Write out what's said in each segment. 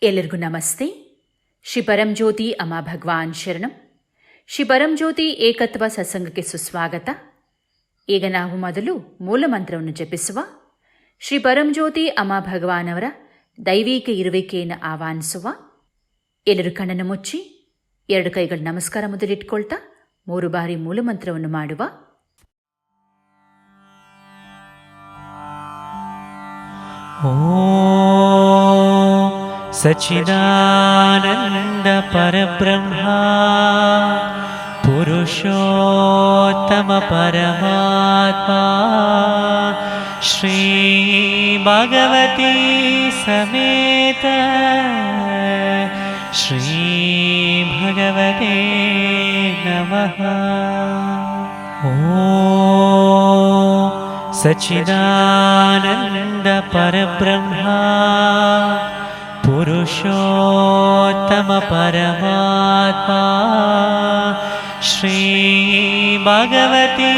ಎಲ್ಲರಿಗೂ ನಮಸ್ತೆ. ಶ್ರೀ ಪರಂಜ್ಯೋತಿ ಅಮ್ಮ ಭಗವಾನ್ ಶರಣಂ. ಶ್ರೀ ಪರಂಜ್ಯೋತಿ ಏಕತ್ವ ಸತ್ಸಂಗಕ್ಕೆ ಸುಸ್ವಾಗತ. ಈಗ ನಾವು ಮೊದಲು ಮೂಲಮಂತ್ರವನ್ನು ಜಪಿಸುವ. ಶ್ರೀ ಪರಂಜ್ಯೋತಿ ಅಮ್ಮ ಭಗವಾನ್ ಅವರ ದೈವಿಕ ಇರುವಿಕೆಯನ್ನು ಆಹ್ವಾನಿಸುವ. ಎಲ್ಲರೂ ಕಣ್ಣನ್ನು ಮುಚ್ಚಿ 2 ಕೈಗಳ ನಮಸ್ಕಾರ ಮೊದಲಿಟ್ಕೊಳ್ತಾ 3 ಬಾರಿ ಮೂಲಮಂತ್ರವನ್ನು ಮಾಡುವ. सच्चिदानंद परब्रह्मा पुरुषोत्तम परमात्मा श्री भगवती समेत श्री भगवते नमः. सच्चिदानंद परब्रह्मा पुरुषोत्तम परमात्मा श्री भगवती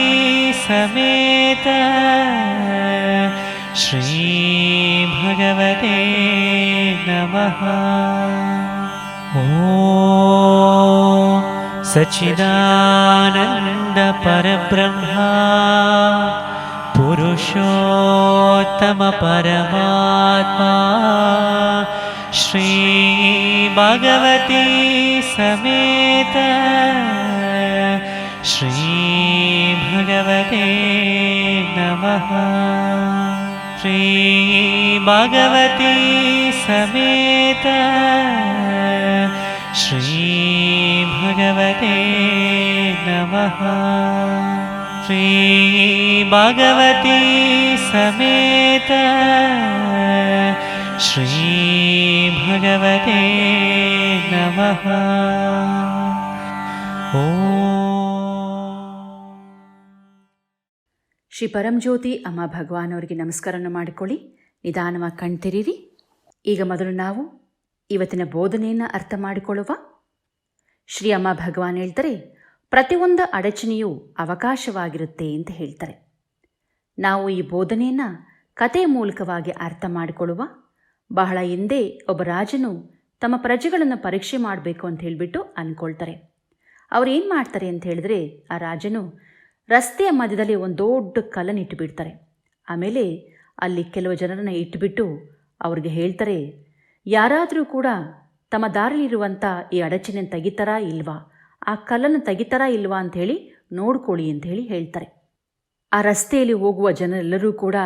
समेत श्री भगवते नमः. सच्चिदानंद परब्रह्मा पुरुषोत्तम परमात्मा श्री भगवती समेत श्री भगवते नमः. श्री भगवती समेत श्री भगवते नमः. श्री भगवती समेत श्री भगवते नमः. ಶ್ರೀ ಪರಂಜ್ಯೋತಿ ಅಮ್ಮ ಭಗವಾನ್ ಅವರಿಗೆ ನಮಸ್ಕಾರವನ್ನು ಮಾಡಿಕೊಳ್ಳಿ. ನಿಧಾನವಾಗಿ ಕಣ್ತಿರೀರಿ. ಈಗ ಮೊದಲು ನಾವು ಇವತ್ತಿನ ಬೋಧನೆಯನ್ನು ಅರ್ಥ ಮಾಡಿಕೊಳ್ಳುವ. ಶ್ರೀ ಅಮ್ಮ ಭಗವಾನ್ ಹೇಳ್ತಾರೆ, ಪ್ರತಿಯೊಂದು ಅಡಚಣೆಯೂ ಅವಕಾಶವಾಗಿರುತ್ತೆ ಅಂತ ಹೇಳ್ತಾರೆ. ನಾವು ಈ ಬೋಧನೆಯನ್ನು ಕಥೆಯ ಮೂಲಕವಾಗಿ ಅರ್ಥ ಮಾಡಿಕೊಳ್ಳುವ. ಬಹಳ ಹಿಂದೆ ಒಬ್ಬ ರಾಜನು ತಮ್ಮ ಪ್ರಜೆಗಳನ್ನು ಪರೀಕ್ಷೆ ಮಾಡಬೇಕು ಅಂತ ಹೇಳಿಬಿಟ್ಟು ಅಂದ್ಕೊಳ್ತಾರೆ. ಅವ್ರು ಏನು ಮಾಡ್ತಾರೆ ಅಂತ ಹೇಳಿದ್ರೆ, ಆ ರಾಜನು ರಸ್ತೆಯ ಮಧ್ಯದಲ್ಲಿ ಒಂದು ದೊಡ್ಡ ಕಲ್ಲನ್ನು ಇಟ್ಟುಬಿಡ್ತಾರೆ. ಆಮೇಲೆ ಅಲ್ಲಿ ಕೆಲವು ಜನರನ್ನು ಇಟ್ಟುಬಿಟ್ಟು ಅವ್ರಿಗೆ ಹೇಳ್ತಾರೆ, ಯಾರಾದರೂ ಕೂಡ ತಮ್ಮ ದಾರಿಲಿರುವಂಥ ಈ ಅಡಚಣೆಯನ್ನು ತೆಗಿತಾರಾ ಇಲ್ವಾ, ಆ ಕಲ್ಲನ್ನು ತೆಗಿತಾರಾ ಇಲ್ವಾ ಅಂಥೇಳಿ ನೋಡ್ಕೊಳ್ಳಿ ಅಂತ ಹೇಳ್ತಾರೆ. ಆ ರಸ್ತೆಯಲ್ಲಿ ಹೋಗುವ ಜನರೆಲ್ಲರೂ ಕೂಡ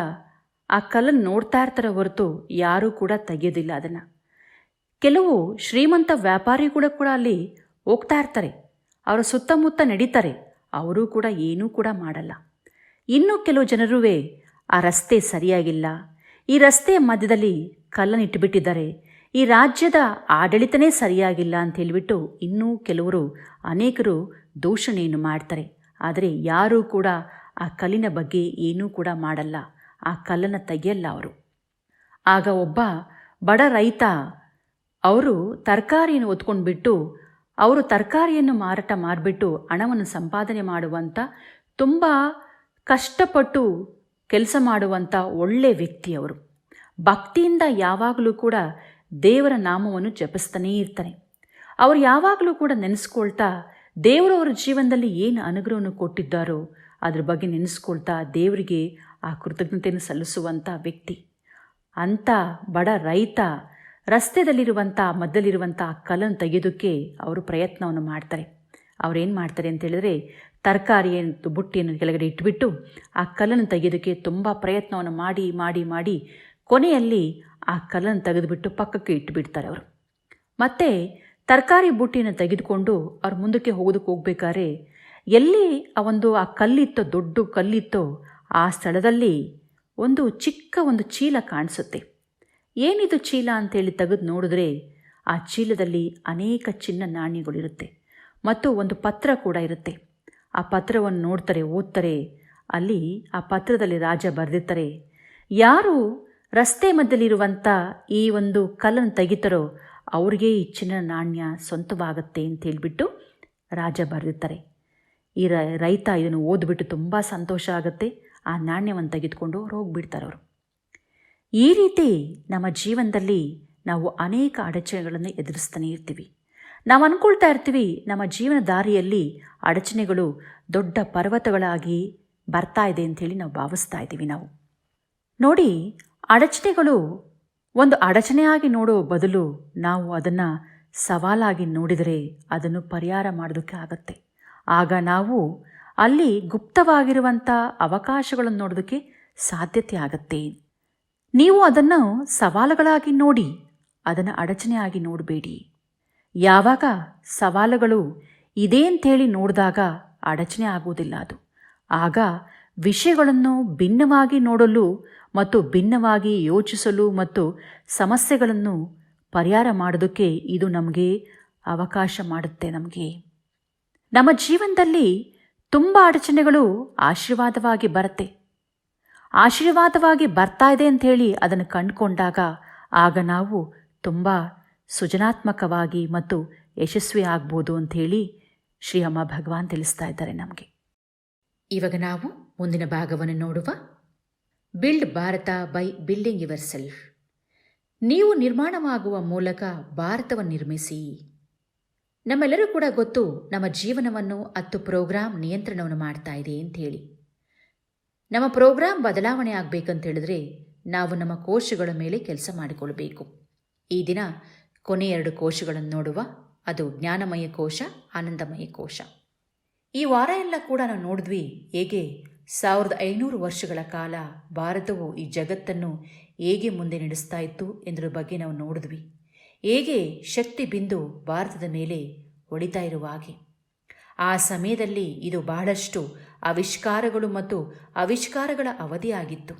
ಆ ಕಲ್ಲನ್ನು ನೋಡ್ತಾ ಇರ್ತಾರೆ ಹೊರತು ಯಾರೂ ಕೂಡ ತೆಗೆಯೋದಿಲ್ಲ ಅದನ್ನು. ಕೆಲವು ಶ್ರೀಮಂತ ವ್ಯಾಪಾರಿಗಳು ಕೂಡ ಅಲ್ಲಿ ಹೋಗ್ತಾ ಇರ್ತಾರೆ, ಅವರ ಸುತ್ತಮುತ್ತ ನಡೀತಾರೆ, ಅವರೂ ಕೂಡ ಏನೂ ಕೂಡ ಮಾಡಲ್ಲ. ಇನ್ನೂ ಕೆಲವು ಜನರೂ ಆ ರಸ್ತೆ ಸರಿಯಾಗಿಲ್ಲ, ಈ ರಸ್ತೆಯ ಮಧ್ಯದಲ್ಲಿ ಕಲ್ಲನ್ನು ಇಟ್ಟುಬಿಟ್ಟಿದ್ದಾರೆ, ಈ ರಾಜ್ಯದ ಆಡಳಿತನೇ ಸರಿಯಾಗಿಲ್ಲ ಅಂತ ಹೇಳಿಬಿಟ್ಟು ಇನ್ನೂ ಕೆಲವರು ಅನೇಕರು ದೂಷಣೆಯನ್ನು ಮಾಡ್ತಾರೆ. ಆದರೆ ಯಾರೂ ಕೂಡ ಆ ಕಲ್ಲಿನ ಬಗ್ಗೆ ಏನೂ ಕೂಡ ಮಾಡಲ್ಲ, ಆ ಕಲ್ಲನ್ನು ತೆಗೆಯಲ್ಲ ಅವರು. ಆಗ ಒಬ್ಬ ಬಡ ರೈತ ಅವರು ತರಕಾರಿಯನ್ನು ಹೊತ್ಕೊಂಡ್ಬಿಟ್ಟು ಅವರು ತರಕಾರಿಯನ್ನು ಮಾರಾಟ ಮಾಡಿಬಿಟ್ಟು ಹಣವನ್ನು ಸಂಪಾದನೆ ಮಾಡುವಂಥ ತುಂಬ ಕಷ್ಟಪಟ್ಟು ಕೆಲಸ ಮಾಡುವಂಥ ಒಳ್ಳೆಯ ವ್ಯಕ್ತಿ ಅವರು. ಭಕ್ತಿಯಿಂದ ಯಾವಾಗಲೂ ಕೂಡ ದೇವರ ನಾಮವನ್ನು ಜಪಿಸ್ತಾನೇ ಇರ್ತಾನೆ. ಅವರು ಯಾವಾಗಲೂ ಕೂಡ ನೆನೆಸ್ಕೊಳ್ತಾ ದೇವರು ಅವರ ಜೀವನದಲ್ಲಿ ಏನು ಅನುಗ್ರಹವನ್ನು ಕೊಟ್ಟಿದ್ದಾರೋ ಅದ್ರ ಬಗ್ಗೆ ನೆನೆಸ್ಕೊಳ್ತಾ ದೇವರಿಗೆ ಆ ಕೃತಜ್ಞತೆಯನ್ನು ಸಲ್ಲಿಸುವಂಥ ವ್ಯಕ್ತಿ. ಅಂಥ ಬಡ ರೈತ ರಸ್ತೆಯಲ್ಲಿರುವಂಥ ಮಧ್ಯದಲ್ಲಿರುವಂಥ ಕಲ್ಲನ್ನು ತೆಗೆಯೋದಕ್ಕೆ ಅವರು ಪ್ರಯತ್ನವನ್ನು ಮಾಡ್ತಾರೆ. ಅವರೇನು ಮಾಡ್ತಾರೆ ಅಂತ ಹೇಳಿದ್ರೆ, ತರಕಾರಿಯನ್ನು ಬುಟ್ಟಿಯನ್ನು ಕೆಳಗಡೆ ಇಟ್ಬಿಟ್ಟು ಆ ಕಲ್ಲನ್ನು ತೆಗೆಯೋದಕ್ಕೆ ತುಂಬ ಪ್ರಯತ್ನವನ್ನು ಮಾಡಿ ಮಾಡಿ ಮಾಡಿ ಕೊನೆಯಲ್ಲಿ ಆ ಕಲ್ಲನ್ನು ತೆಗೆದುಬಿಟ್ಟು ಪಕ್ಕಕ್ಕೆ ಇಟ್ಟುಬಿಡ್ತಾರೆ ಅವರು. ಮತ್ತು ತರಕಾರಿ ಬುಟ್ಟಿಯನ್ನು ತೆಗೆದುಕೊಂಡು ಅವ್ರು ಮುಂದಕ್ಕೆ ಹೋಗಬೇಕಾದ್ರೆ ಎಲ್ಲಿ ಆ ಕಲ್ಲಿತ್ತೋ, ದೊಡ್ಡ ಕಲ್ಲಿತ್ತೋ, ಆ ಸ್ಥಳದಲ್ಲಿ ಒಂದು ಚಿಕ್ಕ ಚೀಲ ಕಾಣಿಸುತ್ತೆ. ಏನಿದು ಚೀಲ ಅಂತೇಳಿ ತೆಗೆದು ನೋಡಿದ್ರೆ ಆ ಚೀಲದಲ್ಲಿ ಅನೇಕ ಚಿನ್ನ ನಾಣ್ಯಗಳಿರುತ್ತೆ ಮತ್ತು ಒಂದು ಪತ್ರ ಕೂಡ ಇರುತ್ತೆ. ಆ ಪತ್ರವನ್ನು ನೋಡ್ತಾರೆ, ಓದ್ತಾರೆ. ಅಲ್ಲಿ ಆ ಪತ್ರದಲ್ಲಿ ರಾಜ ಬರೆದಿರ್ತಾರೆ, ಯಾರು ರಸ್ತೆ ಮಧ್ಯದಲ್ಲಿರುವಂಥ ಈ ಒಂದು ಕಲ್ಲನ್ನು ತೆಗಿತಾರೋ ಅವ್ರಿಗೆ ಈ ಚಿನ್ನ ನಾಣ್ಯ ಸ್ವಂತವಾಗುತ್ತೆ ಅಂತ ಹೇಳಿಬಿಟ್ಟು ರಾಜ ಬರೆದಿರ್ತಾರೆ. ಈ ರೈತ ಇದನ್ನು ಓದ್ಬಿಟ್ಟು ತುಂಬ ಸಂತೋಷ ಆಗುತ್ತೆ. ಆ ನಾಣ್ಯವನ್ನು ತೆಗೆದುಕೊಂಡು ಅವ್ರು ಹೋಗ್ಬಿಡ್ತಾರೆ ಅವರು. ಈ ರೀತಿ ನಮ್ಮ ಜೀವನದಲ್ಲಿ ನಾವು ಅನೇಕ ಅಡಚಣೆಗಳನ್ನು ಎದುರಿಸ್ತಾನೆ ಇರ್ತೀವಿ. ನಾವು ಅಂದ್ಕೊಳ್ತಾ ಇರ್ತೀವಿ ನಮ್ಮ ಜೀವನ ದಾರಿಯಲ್ಲಿ ಅಡಚಣೆಗಳು ದೊಡ್ಡ ಪರ್ವತಗಳಾಗಿ ಬರ್ತಾ ಇದೆ ಅಂಥೇಳಿ ನಾವು ಭಾವಿಸ್ತಾ ಇದ್ದೀವಿ. ನೋಡಿ, ಅಡಚಣೆಗಳು ಒಂದು ಅಡಚಣೆಯಾಗಿ ನೋಡೋ ಬದಲು ನಾವು ಅದನ್ನು ಸವಾಲಾಗಿ ನೋಡಿದರೆ ಅದನ್ನು ಪರಿಹಾರ ಮಾಡೋದಕ್ಕೆ ಆಗತ್ತೆ. ಆಗ ನಾವು ಅಲ್ಲಿ ಗುಪ್ತವಾಗಿರುವಂಥ ಅವಕಾಶಗಳನ್ನು ನೋಡೋದಕ್ಕೆ ಸಾಧ್ಯತೆ ಆಗತ್ತೆ. ನೀವು ಅದನ್ನು ಸವಾಲುಗಳಾಗಿ ನೋಡಿ, ಅದನ್ನು ಅಡಚಣೆಯಾಗಿ ನೋಡಬೇಡಿ. ಯಾವಾಗ ಸವಾಲುಗಳು ಇದೆ ಅಂಥೇಳಿ ನೋಡಿದಾಗ ಅಡಚಣೆ ಆಗುವುದಿಲ್ಲ ಅದು. ಆಗ ವಿಷಯಗಳನ್ನು ಭಿನ್ನವಾಗಿ ನೋಡಲು ಮತ್ತು ಭಿನ್ನವಾಗಿ ಯೋಚಿಸಲು ಮತ್ತು ಸಮಸ್ಯೆಗಳನ್ನು ಪರಿಹಾರ ಮಾಡೋದಕ್ಕೆ ಇದು ನಮಗೆ ಅವಕಾಶ ಮಾಡುತ್ತೆ. ನಮ್ಮ ಜೀವನದಲ್ಲಿ ತುಂಬ ಅಡಚಣೆಗಳು ಆಶೀರ್ವಾದವಾಗಿ ಬರುತ್ತೆ. ಆಶೀರ್ವಾದವಾಗಿ ಬರ್ತಾ ಇದೆ ಅಂಥೇಳಿ ಅದನ್ನು ಕಂಡುಕೊಂಡಾಗ ಆಗ ನಾವು ತುಂಬ ಸೃಜನಾತ್ಮಕವಾಗಿ ಮತ್ತು ಯಶಸ್ವಿ ಆಗ್ಬೋದು ಅಂಥೇಳಿ ಶ್ರೀ ಅಮ್ಮ ಭಗವಾನ್ ತಿಳಿಸ್ತಾ ಇದ್ದಾರೆ ನಮಗೆ. ಇವಾಗ ನಾವು ಮುಂದಿನ ಭಾಗವನ್ನು ನೋಡುವ. Build Bharat by building your self. ನೀವು ನಿರ್ಮಾಣವಾಗುವ ಮೂಲಕ ಭಾರತವನ್ನು ನಿರ್ಮಿಸಿ. ನಮ್ಮೆಲ್ಲರೂ ಕೂಡ ಗೊತ್ತು, ನಮ್ಮ ಜೀವನವನ್ನು 10 ಪ್ರೋಗ್ರಾಮ್ ನಿಯಂತ್ರಣವನ್ನು ಮಾಡ್ತಾ ಇದೆ ಅಂಥೇಳಿ. ನಮ್ಮ ಪ್ರೋಗ್ರಾಮ್ ಬದಲಾವಣೆ ಆಗಬೇಕಂತೇಳಿದ್ರೆ ನಾವು ನಮ್ಮ ಕೋಶಗಳ ಮೇಲೆ ಕೆಲಸ ಮಾಡಿಕೊಳ್ಬೇಕು. ಈ ದಿನ ಕೊನೆಯ 2 ಕೋಶಗಳನ್ನು ನೋಡುವ. ಅದು ಜ್ಞಾನಮಯ ಕೋಶ, ಆನಂದಮಯ ಕೋಶ. ಈ ವಾರ ಎಲ್ಲ ಕೂಡ ನಾವು ನೋಡಿದ್ವಿ ಹೇಗೆ 1500 ವರ್ಷಗಳ ಕಾಲ ಭಾರತವು ಈ ಜಗತ್ತನ್ನು ಹೇಗೆ ಮುಂದೆ ನಡೆಸ್ತಾ ಇತ್ತು ಎಂದ್ರ ಬಗ್ಗೆ ನಾವು ನೋಡಿದ್ವಿ. ಹೇಗೆ ಶಕ್ತಿ ಬಿಂದು ಭಾರತದ ಮೇಲೆ ಹೊಡಿತಾ ಇರುವ ಹಾಗೆ ಆ ಸಮಯದಲ್ಲಿ ಇದು ಬಹಳಷ್ಟು ಆವಿಷ್ಕಾರಗಳು ಮತ್ತು ಆವಿಷ್ಕಾರಗಳ ಅವಧಿಯಾಗಿತ್ತು.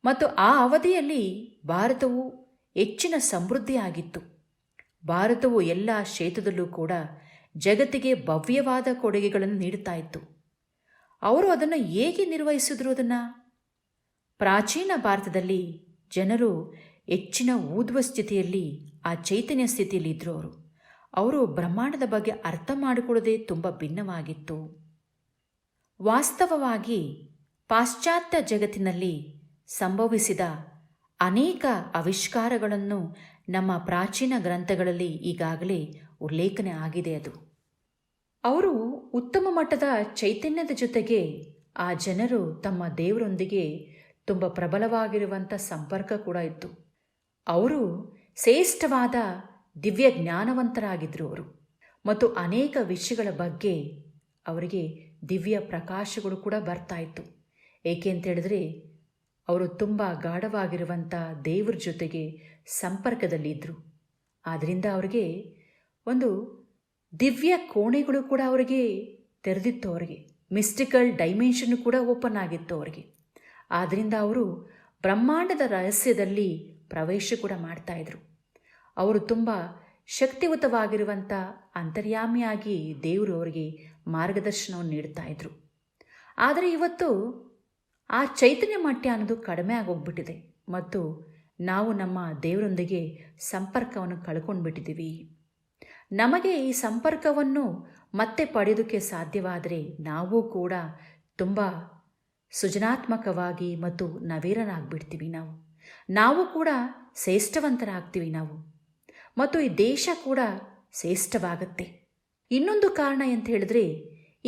ಮತ್ತು ಆ ಅವಧಿಯಲ್ಲಿ ಭಾರತವು ಹೆಚ್ಚಿನ ಸಮೃದ್ಧಿಯಾಗಿತ್ತು. ಭಾರತವು ಎಲ್ಲ ಕ್ಷೇತ್ರದಲ್ಲೂ ಕೂಡ ಜಗತ್ತಿಗೆ ಭವ್ಯವಾದ ಕೊಡುಗೆಗಳನ್ನು ನೀಡುತ್ತಾ ಇತ್ತು. ಅವರು ಅದನ್ನು ಹೇಗೆ ನಿರ್ವಹಿಸಿದ್ರು? ಅದನ್ನು ಪ್ರಾಚೀನ ಭಾರತದಲ್ಲಿ ಜನರು ಹೆಚ್ಚಿನ ಊದುವ ಸ್ಥಿತಿಯಲ್ಲಿ, ಆ ಚೈತನ್ಯ ಸ್ಥಿತಿಯಲ್ಲಿ ಇದ್ದರು. ಅವರು ಬ್ರಹ್ಮಾಂಡದ ಬಗ್ಗೆ ಅರ್ಥ ಮಾಡಿಕೊಳ್ಳೋದೇ ತುಂಬ ಭಿನ್ನವಾಗಿತ್ತು. ವಾಸ್ತವವಾಗಿ ಪಾಶ್ಚಾತ್ಯ ಜಗತ್ತಿನಲ್ಲಿ ಸಂಭವಿಸಿದ ಅನೇಕ ಆವಿಷ್ಕಾರಗಳನ್ನು ನಮ್ಮ ಪ್ರಾಚೀನ ಗ್ರಂಥಗಳಲ್ಲಿ ಈಗಾಗಲೇ ಉಲ್ಲೇಖನೆ ಆಗಿದೆ. ಅವರು ಉತ್ತಮ ಮಟ್ಟದ ಚೈತನ್ಯದ ಜೊತೆಗೆ ಆ ಜನರು ತಮ್ಮ ದೇವರೊಂದಿಗೆ ತುಂಬ ಪ್ರಬಲವಾಗಿರುವಂಥ ಸಂಪರ್ಕ ಕೂಡ ಇತ್ತು. ಅವರು ಶ್ರೇಷ್ಠವಾದ ದಿವ್ಯ ಜ್ಞಾನವಂತರಾಗಿದ್ದರು ಅವರು. ಮತ್ತು ಅನೇಕ ವಿಷಯಗಳ ಬಗ್ಗೆ ಅವರಿಗೆ ದಿವ್ಯ ಪ್ರಕಾಶಗಳು ಕೂಡ ಬರ್ತಾ ಇತ್ತು. ಏಕೆ ಅಂತೇಳಿದ್ರೆ ಅವರು ತುಂಬ ಗಾಢವಾಗಿರುವಂಥ ದೇವರ ಜೊತೆಗೆ ಸಂಪರ್ಕದಲ್ಲಿದ್ದರು. ಆದ್ದರಿಂದ ಅವರಿಗೆ ಒಂದು ದಿವ್ಯ ಕೋಣೆಗಳು ಕೂಡ ಅವರಿಗೆ ತೆರೆದಿತ್ತು. ಅವರಿಗೆ ಮಿಸ್ಟಿಕಲ್ ಡೈಮೆನ್ಷನ್ ಕೂಡ ಓಪನ್ ಆಗಿತ್ತು ಅವರಿಗೆ. ಆದ್ದರಿಂದ ಅವರು ಬ್ರಹ್ಮಾಂಡದ ರಹಸ್ಯದಲ್ಲಿ ಪ್ರವೇಶ ಕೂಡ ಮಾಡ್ತಾಯಿದ್ರು. ಅವರು ತುಂಬ ಶಕ್ತಿಯುತವಾಗಿರುವಂಥ ಅಂತರ್ಯಾಮಿಯಾಗಿ ದೇವರು ಅವರಿಗೆ ಮಾರ್ಗದರ್ಶನವನ್ನು ನೀಡ್ತಾ ಇದ್ರು. ಆದರೆ ಇವತ್ತು ಆ ಚೈತನ್ಯ ಮಟ್ಟ ಅನ್ನೋದು ಕಡಿಮೆ ಆಗೋಗ್ಬಿಟ್ಟಿದೆ ಮತ್ತು ನಾವು ನಮ್ಮ ದೇವರೊಂದಿಗೆ ಸಂಪರ್ಕವನ್ನು ಕಳ್ಕೊಂಡ್ಬಿಟ್ಟಿದ್ದೀವಿ. ನಮಗೆ ಈ ಸಂಪರ್ಕವನ್ನು ಮತ್ತೆ ಪಡೆಯೋದಕ್ಕೆ ಸಾಧ್ಯವಾದರೆ ನಾವು ಕೂಡ ತುಂಬ ಸೃಜನಾತ್ಮಕವಾಗಿ ಮತ್ತು ನವೀನರಾಗ್ಬಿಡ್ತೀವಿ. ನಾವು ಕೂಡ ಶ್ರೇಷ್ಠವಂತರಾಗ್ತೀವಿ ಮತ್ತು ಈ ದೇಶ ಕೂಡ ಶ್ರೇಷ್ಠವಾಗತ್ತೆ. ಇನ್ನೊಂದು ಕಾರಣ ಅಂತ ಹೇಳಿದ್ರೆ,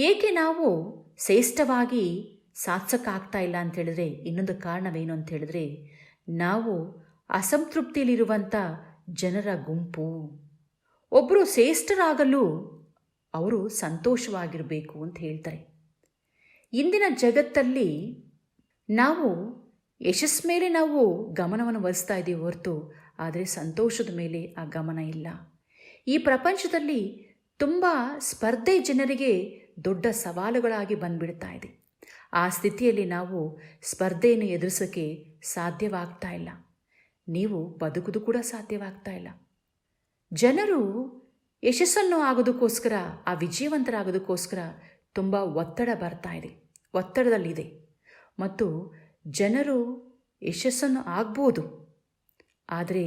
ಏಕೆ ನಾವು ಶ್ರೇಷ್ಠವಾಗಿ ಸಾಧಿಸೋಕ್ಕಾಗ್ತಾ ಇಲ್ಲ ಅಂತ ಹೇಳಿದ್ರೆ ಇನ್ನೊಂದು ಕಾರಣವೇನು ಅಂತ ಹೇಳಿದ್ರೆ, ನಾವು ಅಸಂತೃಪ್ತಿಯಲ್ಲಿರುವಂಥ ಜನರ ಗುಂಪು. ಒಬ್ಬರು ಶ್ರೇಷ್ಠರಾಗಲು ಅವರು ಸಂತೋಷವಾಗಿರಬೇಕು ಅಂತ ಹೇಳ್ತಾರೆ. ಇಂದಿನ ಜಗತ್ತಲ್ಲಿ ನಾವು ಯಶಸ್ಸು ಮೇಲೆ ನಾವು ಗಮನವನ್ನು ವಹಿಸ್ತಾ ಇದ್ದೀವಿ ಹೊರತು ಆದರೆ ಸಂತೋಷದ ಮೇಲೆ ಆ ಗಮನ ಇಲ್ಲ. ಈ ಪ್ರಪಂಚದಲ್ಲಿ ತುಂಬ ಸ್ಪರ್ಧೆ ಜನರಿಗೆ ದೊಡ್ಡ ಸವಾಲುಗಳಾಗಿ ಬಂದುಬಿಡ್ತಾ ಇದೆ. ಆ ಸ್ಥಿತಿಯಲ್ಲಿ ನಾವು ಸ್ಪರ್ಧೆಯನ್ನು ಎದುರಿಸೋಕ್ಕೆ ಸಾಧ್ಯವಾಗ್ತಾ ಇಲ್ಲ. ನೀವು ಬದುಕೋದು ಕೂಡ ಸಾಧ್ಯವಾಗ್ತಾ ಇಲ್ಲ. ಜನರು ಯಶಸ್ಸನ್ನು ಆಗೋದಕ್ಕೋಸ್ಕರ, ಆ ವಿಜಯವಂತರಾಗೋದಕ್ಕೋಸ್ಕರ ತುಂಬ ಒತ್ತಡ ಬರ್ತಾ ಇದೆ, ಒತ್ತಡದಲ್ಲಿದೆ. ಮತ್ತು ಜನರು ಯಶಸ್ಸನ್ನು ಆಗ್ಬೋದು, ಆದರೆ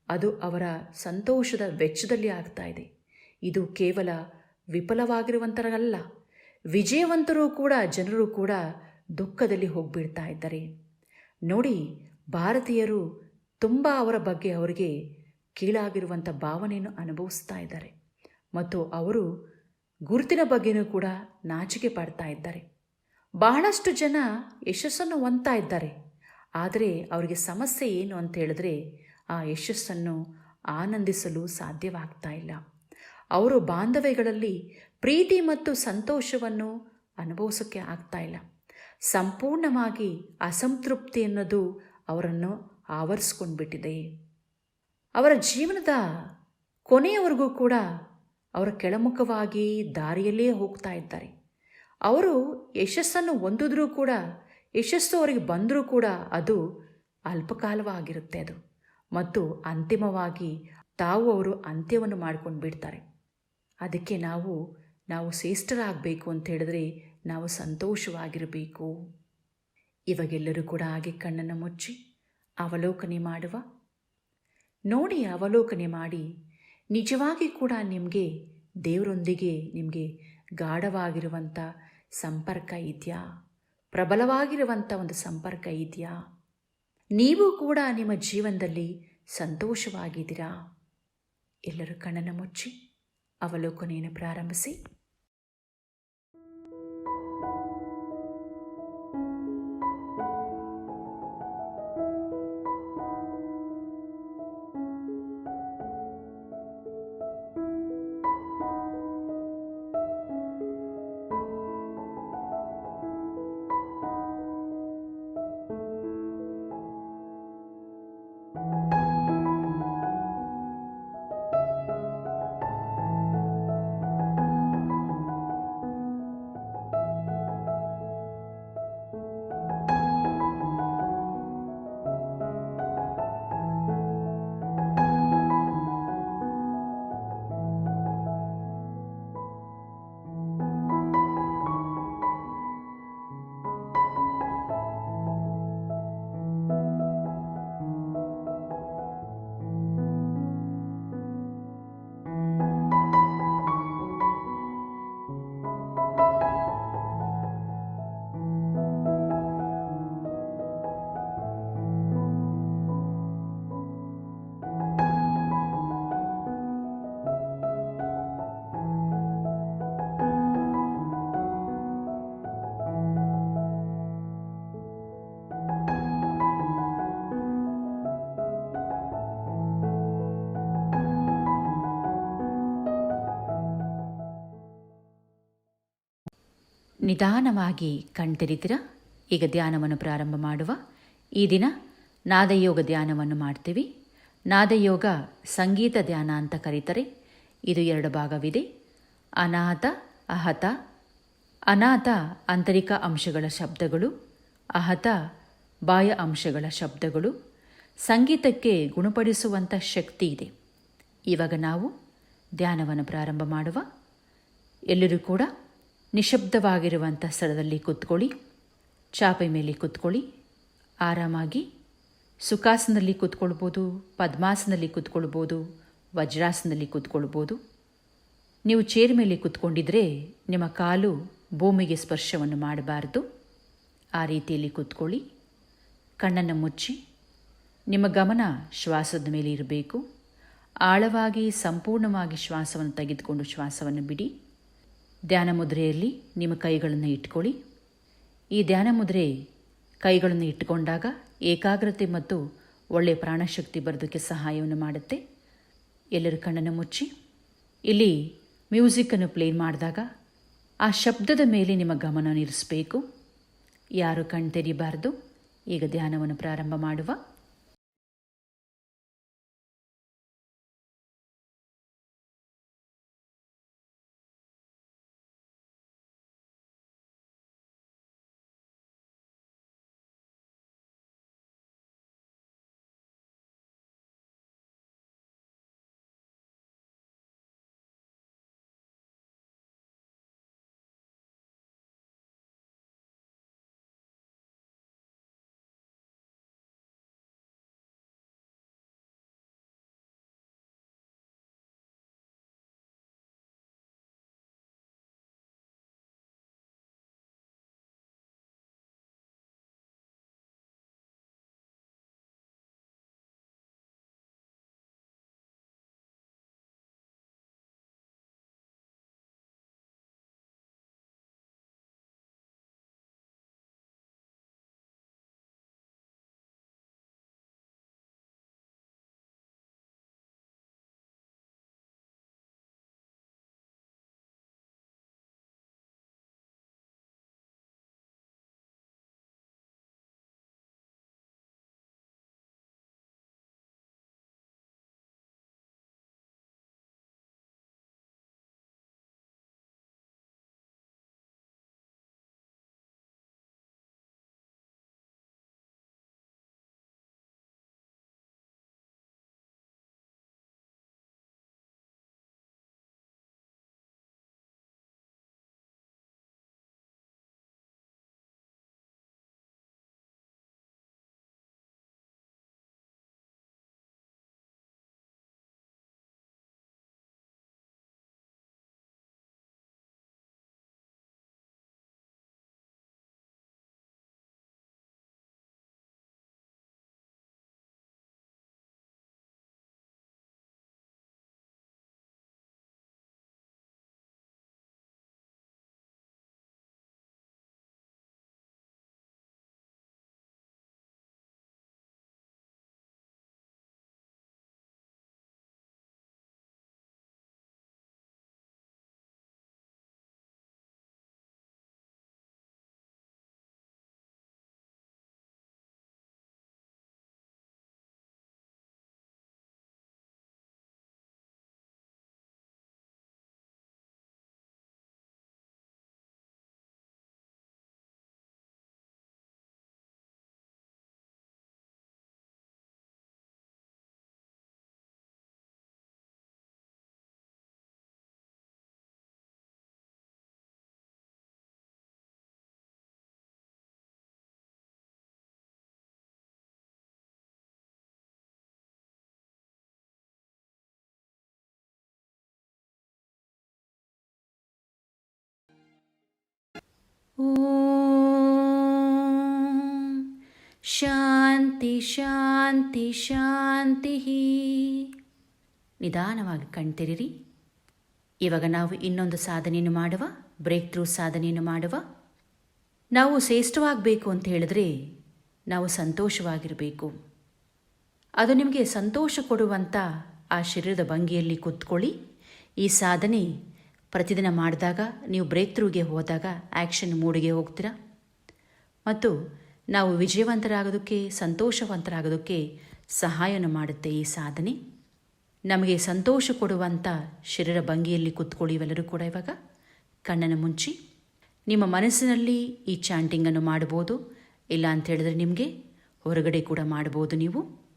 ಅದು ಅವರ ಸಂತೋಷದ ವೆಚ್ಚದಲ್ಲಿ ಆಗ್ತಾ ಇದೆ. ಇದು ಕೇವಲ ವಿಫಲವಾಗಿರುವಂಥರಲ್ಲ, ವಿಜಯವಂತರು ಕೂಡ ಜನರು ಕೂಡ ದುಃಖದಲ್ಲಿ ಹೋಗಿಬಿಡ್ತಾ ಇದ್ದಾರೆ. ನೋಡಿ, ಭಾರತೀಯರು ತುಂಬ ಅವರ ಬಗ್ಗೆ ಅವರಿಗೆ ಕೀಳಾಗಿರುವಂಥ ಭಾವನೆಯನ್ನು ಅನುಭವಿಸ್ತಾ ಇದ್ದಾರೆ ಮತ್ತು ಅವರು ಗುರುತಿನ ಬಗ್ಗೆಯೂ ಕೂಡ ನಾಚಿಕೆ ಪಡ್ತಾ ಇದ್ದಾರೆ. ಬಹಳಷ್ಟು ಜನ ಯಶಸ್ಸನ್ನು ಹೊಂದ್ತಾ ಇದ್ದಾರೆ. ಆದರೆ ಅವರಿಗೆ ಸಮಸ್ಯೆ ಏನು ಅಂತ ಹೇಳಿದ್ರೆ ಆ ಯಶಸ್ಸನ್ನು ಆನಂದಿಸಲು ಸಾಧ್ಯವಾಗ್ತಾ ಇಲ್ಲ. ಅವರು ಬಾಂಧವ್ಯಗಳಲ್ಲಿ ಪ್ರೀತಿ ಮತ್ತು ಸಂತೋಷವನ್ನು ಅನುಭವಿಸೋಕ್ಕೆ ಆಗ್ತಾ ಇಲ್ಲ. ಸಂಪೂರ್ಣವಾಗಿ ಅಸಂತೃಪ್ತಿ ಅನ್ನೋದು ಅವರನ್ನು ಆವರಿಸ್ಕೊಂಡ್ಬಿಟ್ಟಿದೆ. ಅವರ ಜೀವನದ ಕೊನೆಯವರೆಗೂ ಕೂಡ ಅವರ ಕೆಳಮುಖವಾಗಿ ದಾರಿಯಲ್ಲೇ ಹೋಗ್ತಾ ಇದ್ದಾರೆ. ಅವರು ಯಶಸ್ಸನ್ನು ಹೊಂದಿದ್ರೂ ಕೂಡ, ಯಶಸ್ಸು ಅವರಿಗೆ ಬಂದರೂ ಕೂಡ ಅದು ಅಲ್ಪಕಾಲವಾಗಿರುತ್ತೆ ಅದು, ಮತ್ತು ಅಂತಿಮವಾಗಿ ಅವರು ಅಂತ್ಯವನ್ನು ಮಾಡ್ಕೊಂಡು ಬಿಡ್ತಾರೆ. ಅದಕ್ಕೆ ನಾವು ಶ್ರೇಷ್ಠರಾಗಬೇಕು ಅಂತ ಹೇಳಿದ್ರೆ ನಾವು ಸಂತೋಷವಾಗಿರಬೇಕು. ಇವಾಗೆಲ್ಲರೂ ಕೂಡ ಹಾಗೆ ಕಣ್ಣನ್ನು ಮುಚ್ಚಿ ಅವಲೋಕನೆ ಮಾಡುವ. ನೋಡಿ, ಅವಲೋಕನೆ ಮಾಡಿ ನಿಜವಾಗಿ ಕೂಡ ನಿಮಗೆ ದೇವರೊಂದಿಗೆ ನಿಮಗೆ ಗಾಢವಾಗಿರುವಂಥ ಸಂಪರ್ಕ ಇದೆಯಾ? ಪ್ರಬಲವಾಗಿರುವಂಥ ಒಂದು ಸಂಪರ್ಕ ಇದೆಯಾ? ನೀವು ಕೂಡ ನಿಮ್ಮ ಜೀವನದಲ್ಲಿ ಸಂತೋಷವಾಗಿದ್ದೀರಾ? ಎಲ್ಲರೂ ಕಣ್ಣನ್ನು ಮುಚ್ಚಿ ಅವಲೋಕನೆಯನ್ನು ಪ್ರಾರಂಭಿಸಿ. ನಿಧಾನವಾಗಿ ಕಣ್ತೆರಿತೀರ. ಈಗ ಧ್ಯಾನವನ್ನು ಪ್ರಾರಂಭ ಮಾಡುವ. ಈ ದಿನ ನಾದಯೋಗ ಧ್ಯಾನವನ್ನು ಮಾಡ್ತೀವಿ. ನಾದಯೋಗ ಸಂಗೀತ ಧ್ಯಾನ ಅಂತ ಕರೀತಾರೆ. ಇದು 2 ಭಾಗವಿದೆ. ಅನಾಹತ, ಅಹತ. ಅನಾಹತ ಆಂತರಿಕ ಅಂಶಗಳ ಶಬ್ದಗಳು, ಅಹತ ಬಾಹ್ಯ ಅಂಶಗಳ ಶಬ್ದಗಳು. ಸಂಗೀತಕ್ಕೆ ಗುಣಪಡಿಸುವಂಥ ಶಕ್ತಿ ಇದೆ. ಇವಾಗ ನಾವು ಧ್ಯಾನವನ್ನು ಪ್ರಾರಂಭ ಮಾಡುವ. ಎಲ್ಲರೂ ಕೂಡ ನಿಶಬ್ದವಾಗಿರುವಂಥ ಸ್ಥಳದಲ್ಲಿ ಕೂತ್ಕೊಳ್ಳಿ. ಚಾಪೆ ಮೇಲೆ ಕೂತ್ಕೊಳ್ಳಿ. ಆರಾಮಾಗಿ ಸುಖಾಸನದಲ್ಲಿ ಕೂತ್ಕೊಳ್ಬೋದು, ಪದ್ಮಾಸನದಲ್ಲಿ ಕೂತ್ಕೊಳ್ಬೋದು, ವಜ್ರಾಸನದಲ್ಲಿ ಕೂತ್ಕೊಳ್ಬೋದು. ನೀವು ಚೇರ್ ಮೇಲೆ ಕೂತ್ಕೊಂಡಿದ್ರೆ ನಿಮ್ಮ ಕಾಲು ಭೂಮಿಗೆ ಸ್ಪರ್ಶವನ್ನು ಮಾಡಬಾರ್ದು. ಆ ರೀತಿಯಲ್ಲಿ ಕೂತ್ಕೊಳ್ಳಿ. ಕಣ್ಣನ್ನು ಮುಚ್ಚಿ ನಿಮ್ಮ ಗಮನ ಶ್ವಾಸದ ಮೇಲೆ ಇರಬೇಕು. ಆಳವಾಗಿ ಸಂಪೂರ್ಣವಾಗಿ ಶ್ವಾಸವನ್ನು ತೆಗೆದುಕೊಂಡು ಶ್ವಾಸವನ್ನು ಬಿಡಿ. ಧ್ಯಾನ ಮುದ್ರೆಯಲ್ಲಿ ನಿಮ್ಮ ಕೈಗಳನ್ನು ಇಟ್ಕೊಳ್ಳಿ. ಈ ಧ್ಯಾನ ಮುದ್ರೆ ಕೈಗಳನ್ನು ಇಟ್ಟುಕೊಂಡಾಗ ಏಕಾಗ್ರತೆ ಮತ್ತು ಒಳ್ಳೆಯ ಪ್ರಾಣಶಕ್ತಿ ಬರೋದಕ್ಕೆ ಸಹಾಯವನ್ನು ಮಾಡುತ್ತೆ. ಎಲ್ಲರೂ ಕಣ್ಣನ್ನು ಮುಚ್ಚಿ ಇಲ್ಲಿ ಮ್ಯೂಸಿಕ್ಕನ್ನು ಪ್ಲೇ ಮಾಡಿದಾಗ ಆ ಶಬ್ದದ ಮೇಲೆ ನಿಮ್ಮ ಗಮನ ಇರಿಸಬೇಕು. ಯಾರು ಕಣ್ತೆರಿಬಾರ್ದು. ಈಗ ಧ್ಯಾನವನ್ನು ಪ್ರಾರಂಭ ಮಾಡುವ. ಓಂ ಶಾಂತಿ ಶಾಂತಿ ಶಾಂತಿ. ನಿಧಾನವಾಗಿ ಕಣ್ತೆರಿರಿ. ಇವಾಗ ನಾವು ಇನ್ನೊಂದು ಸಾಧನೆಯನ್ನು ಮಾಡುವ, ಬ್ರೇಕ್ ಥ್ರೂ ಸಾಧನೆಯನ್ನು ಮಾಡುವ. ನಾವು ಶ್ರೇಷ್ಠವಾಗಬೇಕು ಅಂತ ಹೇಳಿದ್ರೆ ನಾವು ಸಂತೋಷವಾಗಿರಬೇಕು. ಅದು ನಿಮಗೆ ಸಂತೋಷ ಕೊಡುವಂಥ ಆ ಶರೀರದ ಭಂಗಿಯಲ್ಲಿ ಕೂತ್ಕೊಳ್ಳಿ. ಈ ಸಾಧನೆ ಪ್ರತಿದಿನ ಮಾಡಿದಾಗ ನೀವು ಬ್ರೇಕ್ ಥ್ರೂಗೆ ಹೋದಾಗ ಆ್ಯಕ್ಷನ್ ಮೂಡಿಗೆ ಹೋಗ್ತೀರಾ. ಮತ್ತು ನಾವು ವಿಜಯವಂತರಾಗೋದಕ್ಕೆ, ಸಂತೋಷವಂತರಾಗೋದಕ್ಕೆ ಸಹಾಯವನ್ನು ಮಾಡುತ್ತೆ ಈ ಸಾಧನೆ. ನಮಗೆ ಸಂತೋಷ ಕೊಡುವಂಥ ಶರೀರ ಭಂಗಿಯಲ್ಲಿ ಕೂತ್ಕೊಳ್ಳಿ. ಇವೆಲ್ಲರೂ ಕೂಡ ಇವಾಗ ಕಣ್ಣನ್ನು ಮುಚ್ಚಿ ನಿಮ್ಮ ಮನಸ್ಸಿನಲ್ಲಿ ಈ ಚಾಂಟಿಂಗನ್ನು ಮಾಡ್ಬೋದು. ಇಲ್ಲ ಅಂತ ಹೇಳಿದ್ರೆ ನಿಮಗೆ ಹೊರಗಡೆ ಕೂಡ ಮಾಡ್ಬೋದು. ನೀವು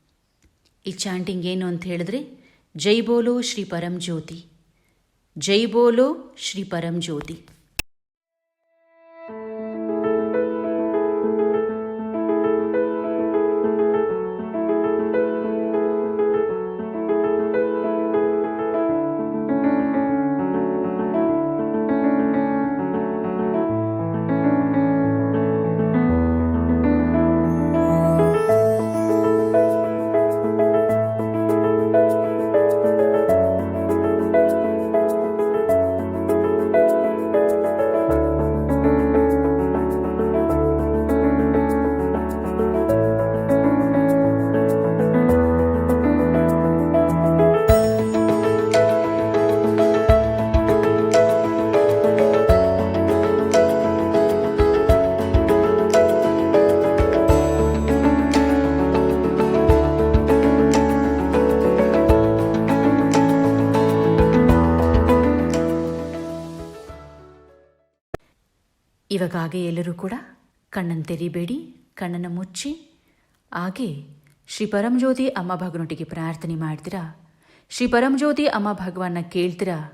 ಈ ಚಾಂಟಿಂಗ್ ಏನು ಅಂತ ಹೇಳಿದ್ರೆ, ಜೈ ಬೋಲೋ ಶ್ರೀ ಪರಂ ಜ್ಯೋತಿ, ಜೈ ಬೋಲೋ ಶ್ರೀ ಪರಂ ಜ್ಯೋತಿ. ಇವಾಗ ಹಾಗೆ ಎಲ್ಲರೂ ಕೂಡ ಕಣ್ಣನ್ನು ತೆರಿಬೇಡಿ, ಕಣ್ಣನ್ನು ಮುಚ್ಚಿ ಹಾಗೆ ಶ್ರೀ ಪರಂಜ್ಯೋತಿ ಅಮ್ಮ ಭಗವನೊಟ್ಟಿಗೆ ಪ್ರಾರ್ಥನೆ ಮಾಡ್ತೀರಾ. ಶ್ರೀ ಪರಂಜ್ಯೋತಿ ಅಮ್ಮ ಭಗವನ್ನ ಕೇಳ್ತೀರಾ,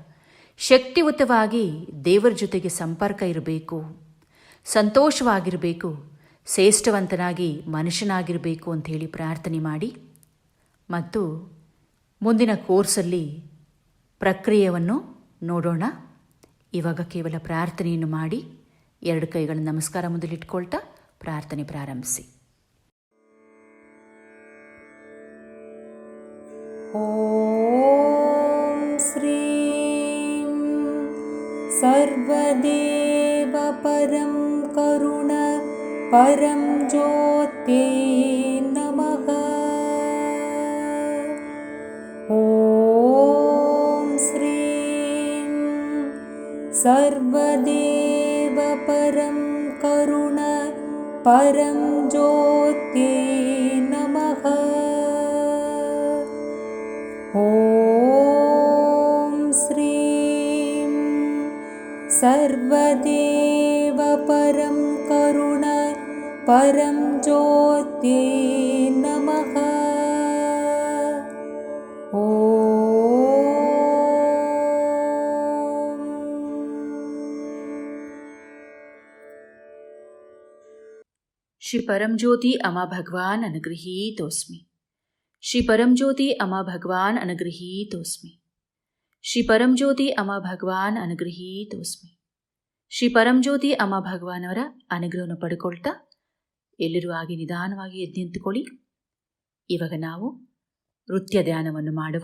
ಶಕ್ತಿಯುತವಾಗಿ ದೇವರ ಜೊತೆಗೆ ಸಂಪರ್ಕ ಇರಬೇಕು, ಸಂತೋಷವಾಗಿರಬೇಕು, ಶ್ರೇಷ್ಠವಂತನಾಗಿ ಮನುಷ್ಯನಾಗಿರಬೇಕು ಅಂಥೇಳಿ ಪ್ರಾರ್ಥನೆ ಮಾಡಿ. ಮತ್ತು ಮುಂದಿನ ಕೋರ್ಸಲ್ಲಿ ಪ್ರಕ್ರಿಯೆಯನ್ನು ನೋಡೋಣ. ಇವಾಗ ಕೇವಲ ಪ್ರಾರ್ಥನೆಯನ್ನು ಮಾಡಿ, ಎರಡು ಕೈಗಳನ್ನು ನಮಸ್ಕಾರ ಮೊದಲಿಟ್ಕೊಳ್ತಾ ಪ್ರಾರ್ಥನೆ ಪ್ರಾರಂಭಿಸಿ. ಓಂ ಶ್ರೀಂ ಸರ್ವದೇವ ಪರಂ ಕರುಣ ಪರಂ ಜ್ಯೋತಿ ನಮಃ. ಓಂ ಶ್ರೀಂ ಸರ್ವದೇವ ಪರಂ ಕರುಣ ಪರಂ ಜ್ಯೋತಿ ನಮಃ. ಓಂ ಶ್ರೀಂ ಸರ್ವದೇವ ಪರಂ ಕರುಣ ಪರಂ ಜ್ಯೋತಿ ನಮಃ. श्री परमज्योति अमा भगवान अनुगृहीतोस्मि. श्री परमज्योति अमा भगवान अनुगृहीतोस्मि. श्री परमज्योति अमा भगवान अनुगृहीतोस्मि. ಶ್ರೀ ಪರಂಜ್ಯೋತಿ ಅಮ್ಮ ಭಗವಾನವರ ಅನುಗ್ರಹವನ್ನು ಪಡ್ಕೊಳ್ತಾ ಎಲ್ಲರೂ ಆಗಿ ನಿಧಾನವಾಗಿ ಎದ್ದು ನಿಂತುಕೊಳ್ಳಿ. ಇವಾಗ ನಾವು ನೃತ್ಯ ಧ್ಯಾನವನ್ನು ಮಾಡುವ.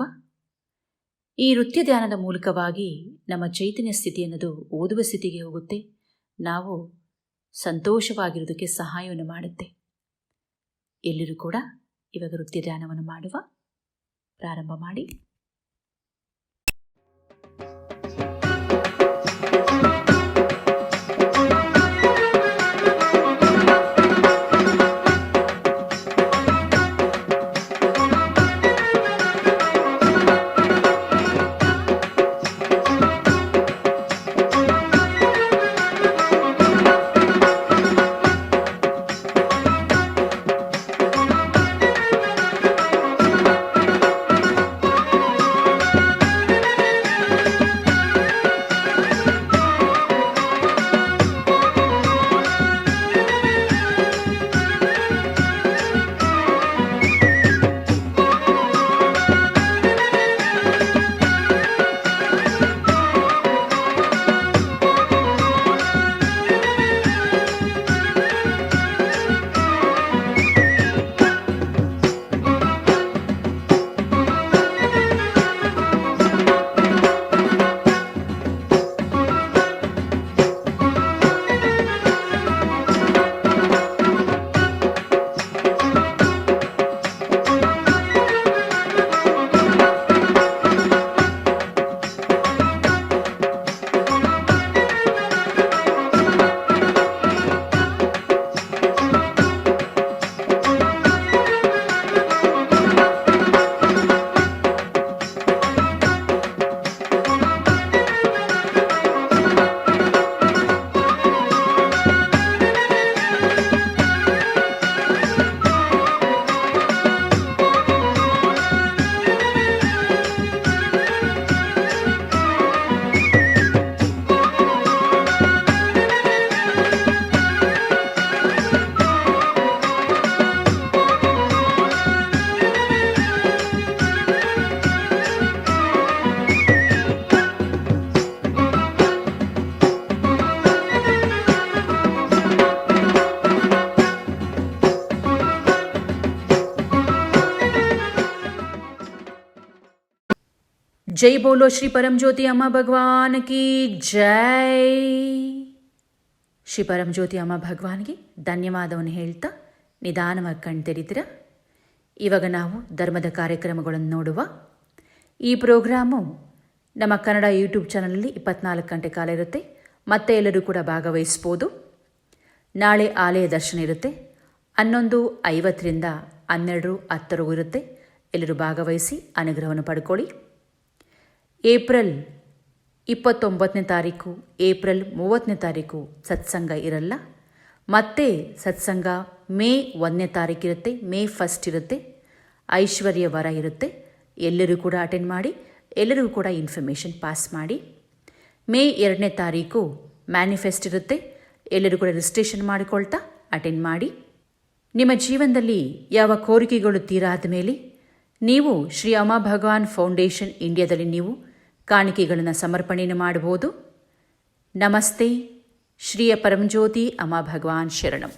ಈ ನೃತ್ಯ ಧ್ಯಾನದ ಮೂಲಕವಾಗಿ ನಮ್ಮ ಚೈತನ್ಯ ಸ್ಥಿತಿ ಅನ್ನೋದು ಓದುವ ಸ್ಥಿತಿಗೆ ಹೋಗುತ್ತೆ. ನಾವು ಸಂತೋಷವಾಗಿರೋದಕ್ಕೆ ಸಹಾಯವನ್ನು ಮಾಡುತ್ತೆ. ಎಲ್ಲರೂ ಕೂಡ ಇವಾಗ ನೃತ್ಯ ಧ್ಯಾನವನ್ನು ಮಾಡುವ. ಪ್ರಾರಂಭ ಮಾಡಿ. ಜೈ ಬೋಲೋ ಶ್ರೀ ಪರಂಜ್ಯೋತಿ ಅಮ್ಮ ಭಗವಾನ್ ಕಿ ಜೈ. ಶ್ರೀ ಪರಂಜ್ಯೋತಿ ಅಮ್ಮ ಭಗವಾನ್ಗೆ ಧನ್ಯವಾದವನ್ನು ಹೇಳ್ತಾ ನಿಧಾನವಾಗಿ ಕಣ್ತೆರಿತೀರ. ಇವಾಗ ನಾವು ಧರ್ಮದ ಕಾರ್ಯಕ್ರಮಗಳನ್ನು ನೋಡುವ. ಈ ಪ್ರೋಗ್ರಾಮು ನಮ್ಮ ಕನ್ನಡ ಯೂಟ್ಯೂಬ್ ಚಾನಲಲ್ಲಿ 24 ಗಂಟೆ ಕಾಲ ಇರುತ್ತೆ. ಮತ್ತೆ ಎಲ್ಲರೂ ಕೂಡ ಭಾಗವಹಿಸ್ಬೋದು. ನಾಳೆ ಆಲಯ ದರ್ಶನ ಇರುತ್ತೆ. 11:50ರಿಂದ 12:10 ಇರುತ್ತೆ. ಎಲ್ಲರೂ ಭಾಗವಹಿಸಿ ಅನುಗ್ರಹವನ್ನು ಪಡ್ಕೊಳ್ಳಿ. ಏಪ್ರಿಲ್ 29ನೇ ತಾರೀಕು, ಏಪ್ರಿಲ್ 30ನೇ ತಾರೀಕು ಸತ್ಸಂಗ ಇರಲ್ಲ. ಮತ್ತೆ ಸತ್ಸಂಗ ಮೇ 1ನೇ ತಾರೀಕಿರುತ್ತೆ, ಮೇ 1 ಇರುತ್ತೆ. ಐಶ್ವರ್ಯ ವರ ಇರುತ್ತೆ. ಎಲ್ಲರೂ ಕೂಡ ಅಟೆಂಡ್ ಮಾಡಿ, ಎಲ್ಲರಿಗೂ ಕೂಡ ಇನ್ಫಾರ್ಮೇಷನ್ ಪಾಸ್ ಮಾಡಿ. ಮೇ 2ನೇ ತಾರೀಕು ಮ್ಯಾನಿಫೆಸ್ಟ್ ಇರುತ್ತೆ. ಎಲ್ಲರೂ ಕೂಡ ರಿಜಿಸ್ಟ್ರೇಷನ್ ಮಾಡಿಕೊಳ್ತಾ ಅಟೆಂಡ್ ಮಾಡಿ. ನಿಮ್ಮ ಜೀವನದಲ್ಲಿ ಯಾವ ಕೋರಿಕೆಗಳು ತೀರಾದ ಮೇಲೆ ನೀವು ಶ್ರೀ ಅಮ್ಮ ಭಗವಾನ್ ಫೌಂಡೇಶನ್ ಇಂಡಿಯಾದಲ್ಲಿ ನೀವು ಕಾಣಿಕೆಗಳನ್ನು ಸಮರ್ಪಣೆಯನ್ನು ಮಾಡಬಹುದು. ನಮಸ್ತೆ. ಶ್ರೀಯ ಪರಂಜ್ಯೋತಿ ಅಮ್ಮ ಭಗವಾನ್ ಶರಣಂ.